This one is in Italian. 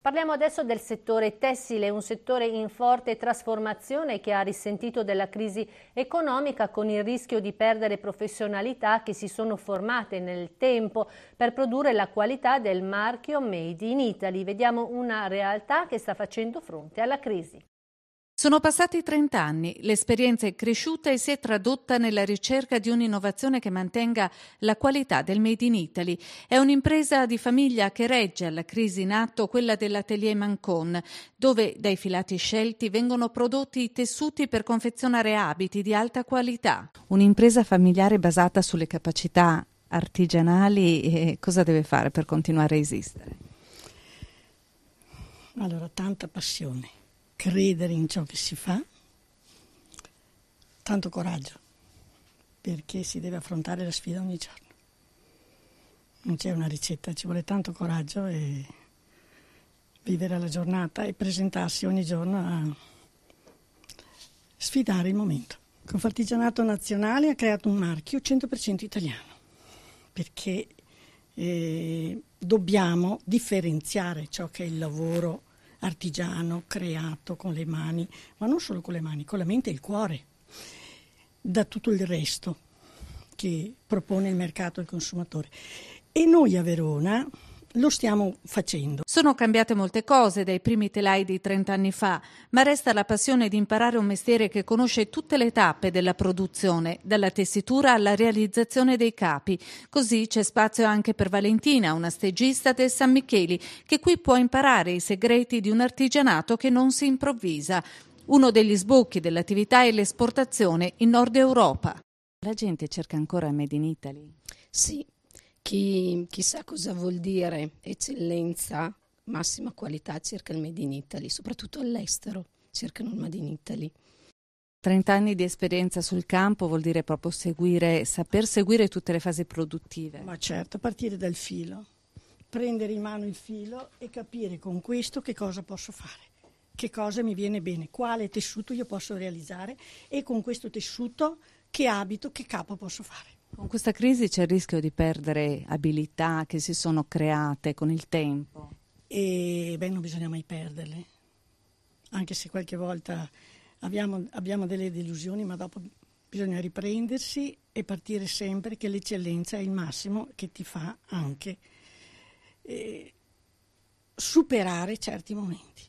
Parliamo adesso del settore tessile, un settore in forte trasformazione che ha risentito della crisi economica con il rischio di perdere professionalità che si sono formate nel tempo per produrre la qualità del marchio Made in Italy. Vediamo una realtà che sta facendo fronte alla crisi. Sono passati 30 anni, l'esperienza è cresciuta e si è tradotta nella ricerca di un'innovazione che mantenga la qualità del Made in Italy. È un'impresa di famiglia che regge alla crisi in atto, quella dell'Atelier Mancon, dove dai filati scelti vengono prodotti i tessuti per confezionare abiti di alta qualità. Un'impresa familiare basata sulle capacità artigianali, cosa deve fare per continuare a esistere? Allora, tanta passione. Credere in ciò che si fa, tanto coraggio, perché si deve affrontare la sfida ogni giorno. Non c'è una ricetta, ci vuole tanto coraggio e vivere la giornata e presentarsi ogni giorno a sfidare il momento. Confartigianato Nazionale ha creato un marchio 100% italiano, perché dobbiamo differenziare ciò che è il lavoro artigiano, creato con le mani, ma non solo con le mani, con la mente e il cuore, da tutto il resto che propone il mercato al consumatore. E noi a Verona lo stiamo facendo. Sono cambiate molte cose dai primi telai di 30 anni fa, ma resta la passione di imparare un mestiere che conosce tutte le tappe della produzione, dalla tessitura alla realizzazione dei capi. Così c'è spazio anche per Valentina, una stagista del San Micheli, che qui può imparare i segreti di un artigianato che non si improvvisa. Uno degli sbocchi dell'attività è l'esportazione in Nord Europa. La gente cerca ancora il Made in Italy? Sì. Chi sa cosa vuol dire eccellenza, massima qualità, cerca il Made in Italy, soprattutto all'estero cercano il Made in Italy. 30 anni di esperienza sul campo vuol dire proprio saper seguire tutte le fasi produttive. Ma certo, partire dal filo, prendere in mano il filo e capire con questo che cosa posso fare, che cosa mi viene bene, quale tessuto io posso realizzare e con questo tessuto che abito, che capo posso fare. Con questa crisi c'è il rischio di perdere abilità che si sono create con il tempo. E non bisogna mai perderle, anche se qualche volta abbiamo delle delusioni, ma dopo bisogna riprendersi e partire sempre che l'eccellenza è il massimo che ti fa anche superare certi momenti.